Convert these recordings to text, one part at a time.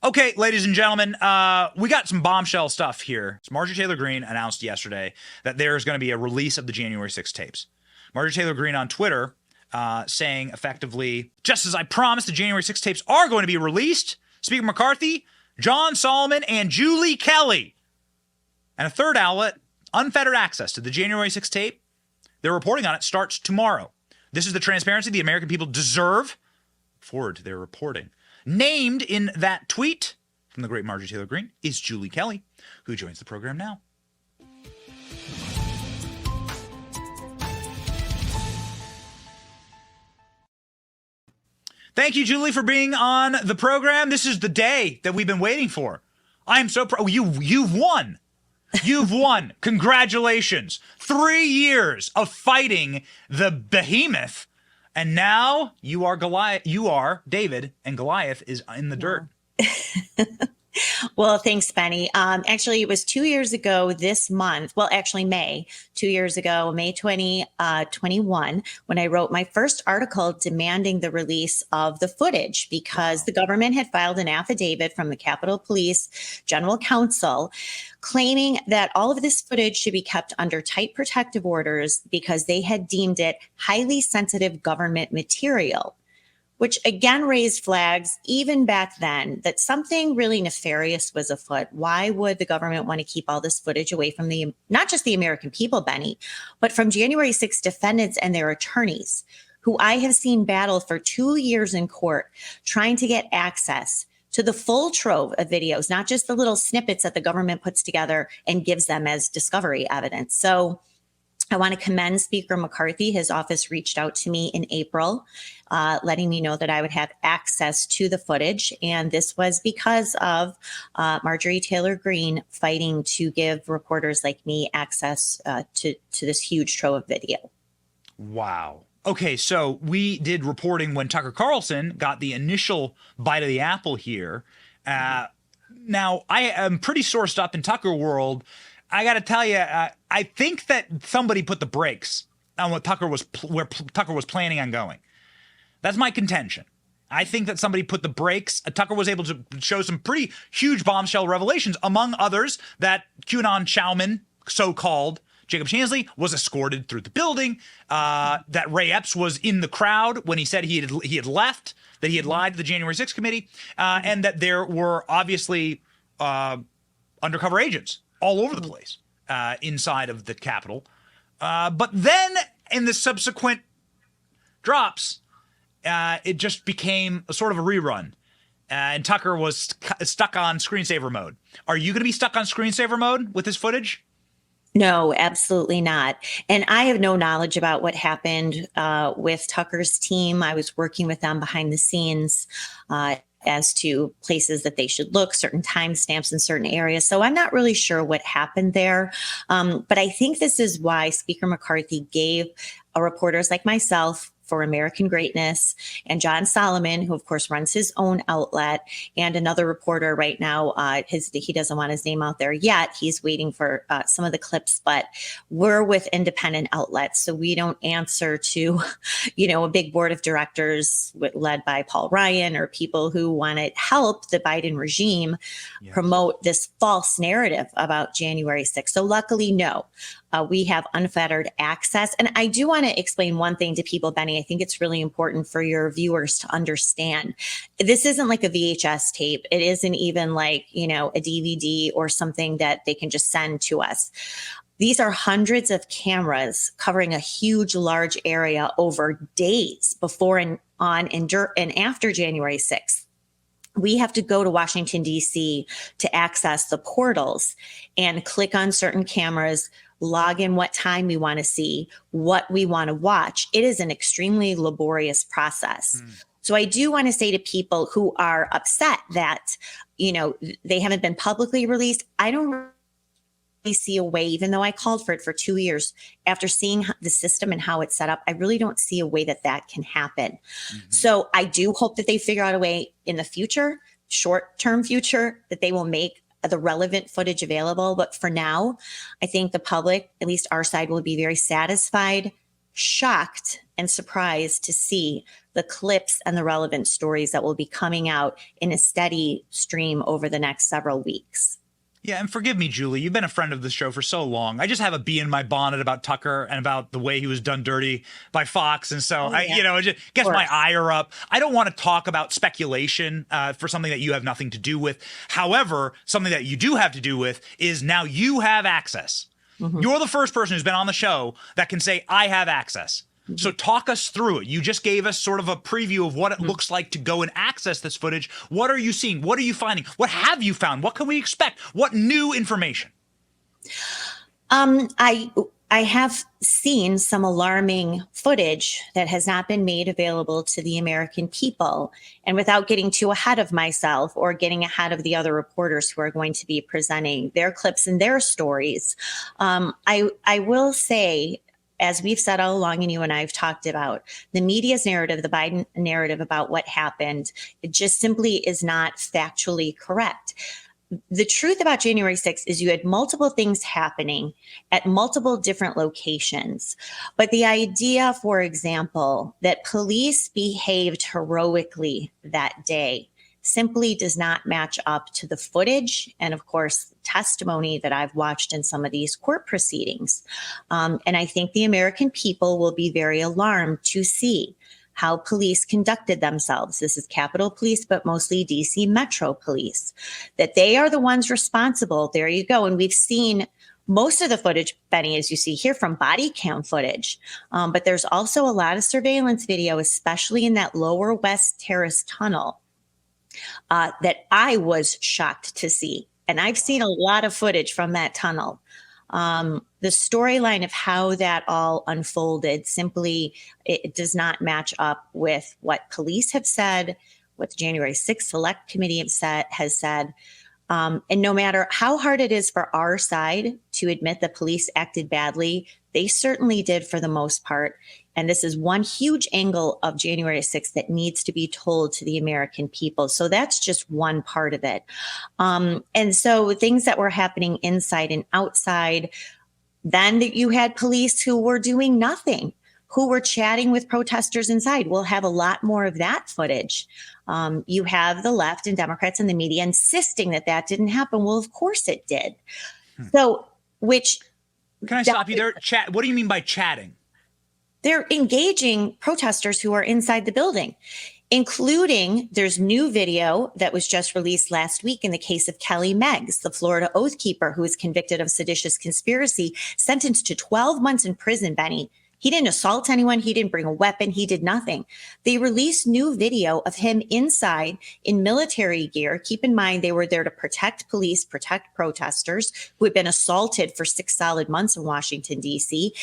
Okay, ladies and gentlemen, we got some bombshell stuff here. So Marjorie Taylor Greene announced yesterday that there is going to be a release of the January 6th tapes. Marjorie Taylor Greene on Twitter saying effectively, just as I promised, the January 6th tapes are going to be released. Speaker McCarthy, John Solomon, and Julie Kelly. And a third outlet, unfettered access to the January 6th tape. Their reporting on it starts tomorrow. This is the transparency the American people deserve. Forward to their reporting. Named in that tweet from the great Marjorie Taylor Greene is Julie Kelly, who joins the program now. Thank you, Julie, for being on the program. This is the day that we've been waiting for. I am so proud. You've won. You've won. Congratulations. 3 years of fighting the behemoth. And now you are Goliath. You are David, and Goliath is in the dirt. Well, thanks, Benny. Actually, it was 2 years ago this month. Well, actually, May 2 years ago, May 2021, when I wrote my first article demanding the release of the footage because the government had filed an affidavit from the Capitol Police General Counsel claiming that all of this footage should be kept under tight protective orders because they had deemed it highly sensitive government material, which again raised flags even back then that something really nefarious was afoot. Why would the government want to keep all this footage away from not just the American people, Benny, but from January 6th defendants and their attorneys, who I have seen battle for 2 years in court trying to get access to the full trove of videos, not just the little snippets that the government puts together and gives them as discovery evidence. So I want to commend Speaker McCarthy. His office reached out to me in April, letting me know that I would have access to the footage. And this was because of Marjorie Taylor Greene fighting to give reporters like me access to this huge trove of video. Wow. Okay, so we did reporting when Tucker Carlson got the initial bite of the apple here. Now, I am pretty sourced up in Tucker world. I got to tell you, I think that somebody put the brakes on what where Tucker was planning on going. That's my contention. I think that somebody put the brakes. Tucker was able to show some pretty huge bombshell revelations, among others that QAnon Chowman, so-called Jacob Chansley, was escorted through the building, that Ray Epps was in the crowd when he said he had left, that he had lied to the January 6th committee, and that there were obviously undercover agents all over the place inside of the Capitol. But then in the subsequent drops, it just became a sort of a rerun. And Tucker was stuck on screensaver mode. Are you going to be stuck on screensaver mode with this footage? No, absolutely not. And I have no knowledge about what happened with Tucker's team. I was working with them behind the scenes as to places that they should look, certain timestamps in certain areas. So I'm not really sure what happened there. But I think this is why Speaker McCarthy gave reporters like myself for American Greatness, and John Solomon, who of course runs his own outlet, and another reporter right now, he doesn't want his name out there yet. He's waiting for some of the clips, but we're with independent outlets, so we don't answer to, a big board of directors led by Paul Ryan or people who want to help the Biden regime promote this false narrative about January 6th. So luckily, no. We have unfettered access. And I do want to explain one thing to people, Benny. I think it's really important for your viewers to understand. This isn't like a VHS tape. It isn't even like, a DVD or something that they can just send to us. These are hundreds of cameras covering a huge, large area over days before and on and after January 6th. We have to go to Washington, D.C. to access the portals and click on certain cameras, log in what time we want to see, what we want to watch. It is an extremely laborious process. So I do want to say to people who are upset that, they haven't been publicly released, I don't really see a way, even though I called for it for 2 years, after seeing the system and how it's set up, I really don't see a way that can happen. So I do hope that they figure out a way in the future, short-term future, that they will make the relevant footage available. But for now, I think the public, at least our side, will be very satisfied, shocked and surprised to see the clips and the relevant stories that will be coming out in a steady stream over the next several weeks. Yeah, and forgive me, Julie, you've been a friend of the show for so long. I just have a bee in my bonnet about Tucker and about the way he was done dirty by Fox. And so, it just gets my ire up. I don't want to talk about speculation for something that you have nothing to do with. However, something that you do have to do with is now you have access. Mm-hmm. You're the first person who's been on the show that can say, I have access. So talk us through it. You just gave us sort of a preview of what it looks like to go and access this footage. What are you seeing? What are you finding? What have you found? What can we expect? What new information? I have seen some alarming footage that has not been made available to the American people. And without getting too ahead of myself or getting ahead of the other reporters who are going to be presenting their clips and their stories, I will say, as we've said all along, and you and I have talked about, the media's narrative, the Biden narrative about what happened, it just simply is not factually correct. The truth about January 6th is you had multiple things happening at multiple different locations. But the idea, for example, that police behaved heroically that day simply does not match up to the footage and, of course, testimony that I've watched in some of these court proceedings. And I think the American people will be very alarmed to see how police conducted themselves. This is Capitol Police, but mostly DC Metro Police, that they are the ones responsible. There you go. And we've seen most of the footage, Benny, as you see here, from body cam footage. But there's also a lot of surveillance video, especially in that lower West Terrace tunnel, that I was shocked to see. And I've seen a lot of footage from that tunnel. The storyline of how that all unfolded simply, it does not match up with what police have said, what the January 6th Select Committee has said. And no matter how hard it is for our side to admit that police acted badly, they certainly did for the most part. And this is one huge angle of January 6th that needs to be told to the American people. So that's just one part of it. And so things that were happening inside and outside, then you had police who were doing nothing, who were chatting with protesters inside. We'll have a lot more of that footage. You have the left and Democrats and the media insisting that that didn't happen. Well, of course it did. So, which... Can I stop you there? Chat. What do you mean by chatting? They're engaging protesters who are inside the building, including there's new video that was just released last week in the case of Kelly Meggs, the Florida Oath Keeper who was convicted of seditious conspiracy, sentenced to 12 months in prison, Benny. He didn't assault anyone. He didn't bring a weapon. He did nothing. They released new video of him inside in military gear. Keep in mind, they were there to protect police, protect protesters who had been assaulted for 6 solid months in Washington, D.C.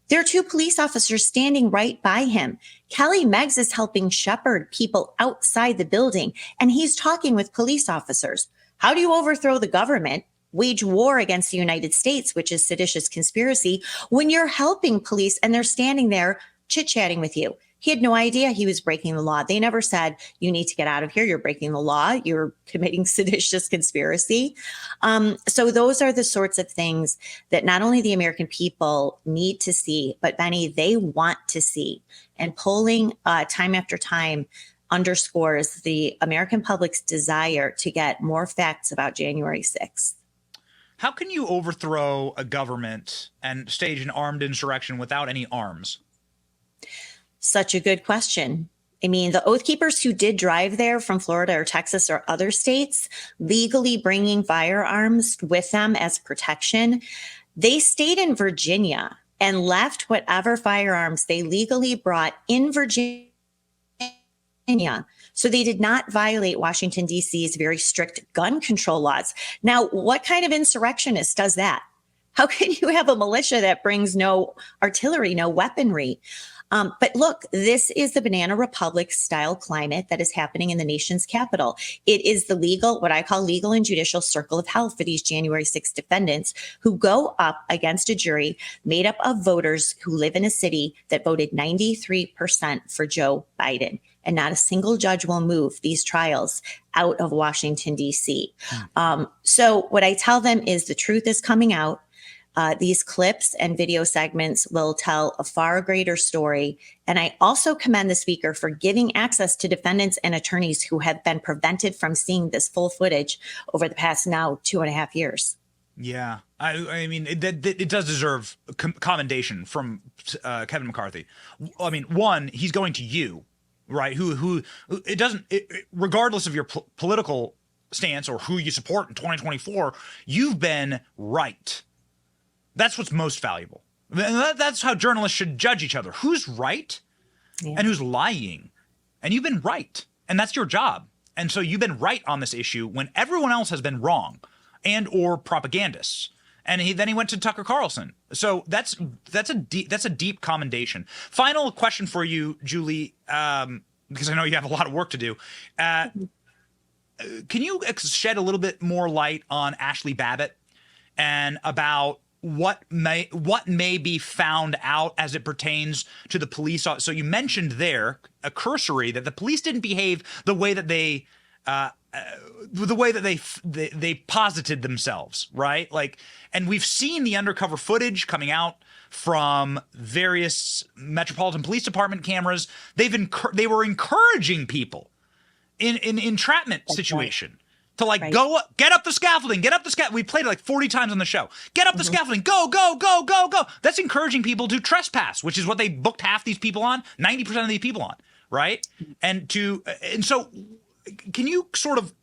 There are 2 police officers standing right by him. Kelly Meggs is helping shepherd people outside the building, and he's talking with police officers. How do you overthrow the government, wage war against the United States, which is seditious conspiracy, when you're helping police and they're standing there chit-chatting with you? He had no idea he was breaking the law. They never said, you need to get out of here. You're breaking the law. You're committing seditious conspiracy. So those are the sorts of things that not only the American people need to see, but Benny, they want to see. And polling time after time underscores the American public's desire to get more facts about January 6th. How can you overthrow a government and stage an armed insurrection without any arms? Such a good question. I mean, the Oath Keepers who did drive there from Florida or Texas or other states, legally bringing firearms with them as protection, they stayed in Virginia and left whatever firearms they legally brought in Virginia. So they did not violate Washington, D.C.'s very strict gun control laws. Now, what kind of insurrectionist does that? How can you have a militia that brings no artillery, no weaponry? But look, this is the Banana Republic style climate that is happening in the nation's capital. It is the legal, what I call legal and judicial circle of hell for these January 6th defendants who go up against a jury made up of voters who live in a city that voted 93% for Joe Biden. And not a single judge will move these trials out of Washington, D.C. So what I tell them is the truth is coming out. These clips and video segments will tell a far greater story. And I also commend the speaker for giving access to defendants and attorneys who have been prevented from seeing this full footage over the past now 2.5 years. Yeah, I mean, it does deserve commendation from Kevin McCarthy. I mean, one, he's going to you, right? Who it doesn't, regardless of your political stance or who you support in 2024, you've been right. That's what's most valuable. And that's how journalists should judge each other. Who's right and who's lying? And you've been right. And that's your job. And so you've been right on this issue when everyone else has been wrong and or propagandists. And then he went to Tucker Carlson. So that's a deep commendation. Final question for you, Julie, because I know you have a lot of work to do. Can you shed a little bit more light on Ashli Babbitt and about what may be found out as it pertains to the police? So you mentioned there a cursory that the police didn't behave the way that they posited themselves, right? Like, and we've seen the undercover footage coming out from various Metropolitan Police Department cameras. They were encouraging people in entrapment situation to go get up the scaffolding, We played it like 40 times on the show. Get up the scaffolding, go, go, go, go, go. That's encouraging people to trespass, which is what they booked half these people on, 90% of these people on, right? And so can you sort of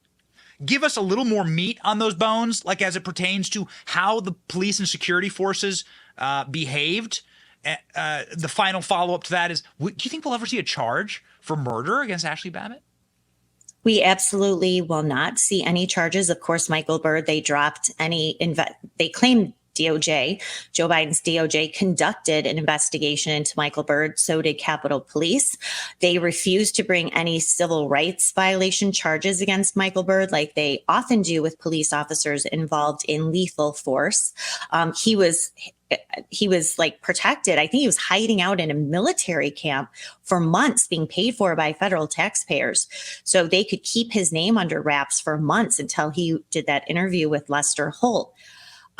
give us a little more meat on those bones, like as it pertains to how the police and security forces behaved? The final follow-up to that is, do you think we'll ever see a charge for murder against Ashli Babbitt? We absolutely will not see any charges. Of course, Michael Byrd, they dropped they claimed DOJ, Joe Biden's DOJ, conducted an investigation into Michael Byrd. So did Capitol Police. They refused to bring any civil rights violation charges against Michael Byrd, like they often do with police officers involved in lethal force. He was protected. I think he was hiding out in a military camp for months, being paid for by federal taxpayers. So they could keep his name under wraps for months until he did that interview with Lester Holt.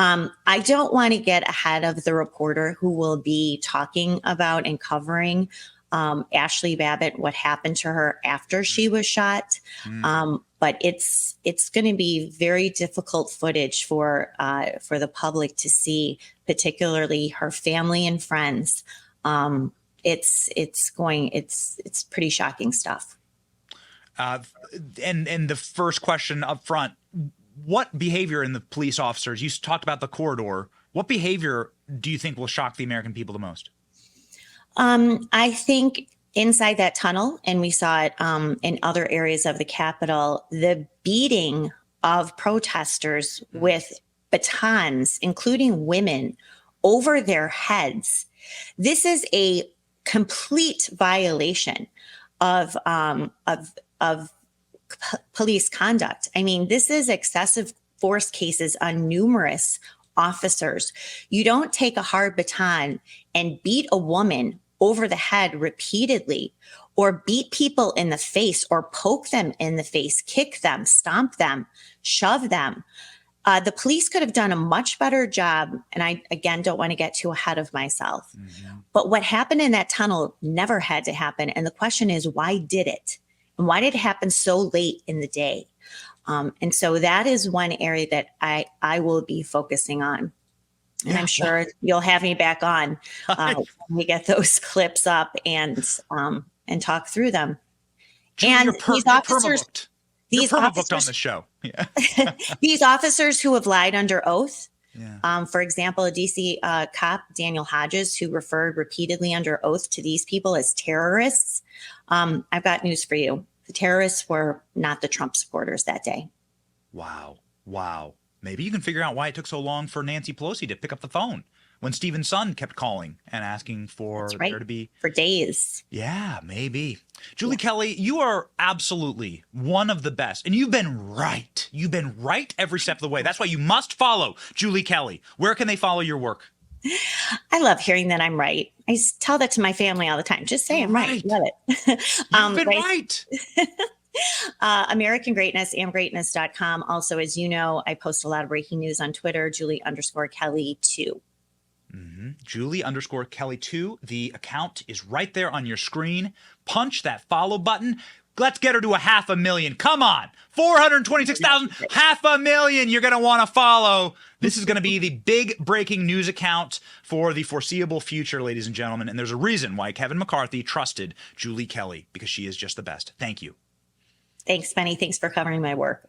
I don't want to get ahead of the reporter who will be talking about and covering Ashli Babbitt, what happened to her after she was shot. But it's going to be very difficult footage for the public to see, particularly her family and friends. It's pretty shocking stuff. And the first question up front, what behavior in the police officers, you talked about the corridor, what behavior do you think will shock the American people the most? I think inside that tunnel, and we saw it in other areas of the Capitol, the beating of protesters with batons, including women, over their heads. This is a complete violation of police conduct. I mean, this is excessive force cases on numerous officers. You don't take a hard baton and beat a woman over the head repeatedly, or beat people in the face, or poke them in the face, kick them, stomp them, shove them. The police could have done a much better job. And I, again, don't want to get too ahead of myself. But what happened in that tunnel never had to happen. And the question is, why did it? And why did it happen so late in the day? And so that is one area that I will be focusing on. And I'm sure you'll have me back on when we get those clips up and talk through them. And these officers, you're perma-booked on the show. Yeah. These officers who have lied under oath. Yeah. For example, a DC cop, Daniel Hodges, who referred repeatedly under oath to these people as terrorists. I've got news for you. The terrorists were not the Trump supporters that day. Wow. Maybe you can figure out why it took so long for Nancy Pelosi to pick up the phone when Stephen Sun kept calling and asking for there to be. For days. Yeah, maybe. Julie Kelly, you are absolutely one of the best. And you've been right. You've been right every step of the way. That's why you must follow Julie Kelly. Where can they follow your work? I love hearing that I'm right. I tell that to my family all the time. Just say I'm right. Love it. You've been right. American Greatness, amgreatness.com. Also, as you know, I post a lot of breaking news on Twitter, Julie_Kelly2. Julie_Kelly2. The account is right there on your screen. Punch that follow button. Let's get her to 500,000. Come on. 426,000, 500,000. You're going to want to follow. This is going to be the big breaking news account for the foreseeable future, ladies and gentlemen. And there's a reason why Kevin McCarthy trusted Julie Kelly, because she is just the best. Thank you. Thanks, Penny. Thanks for covering my work.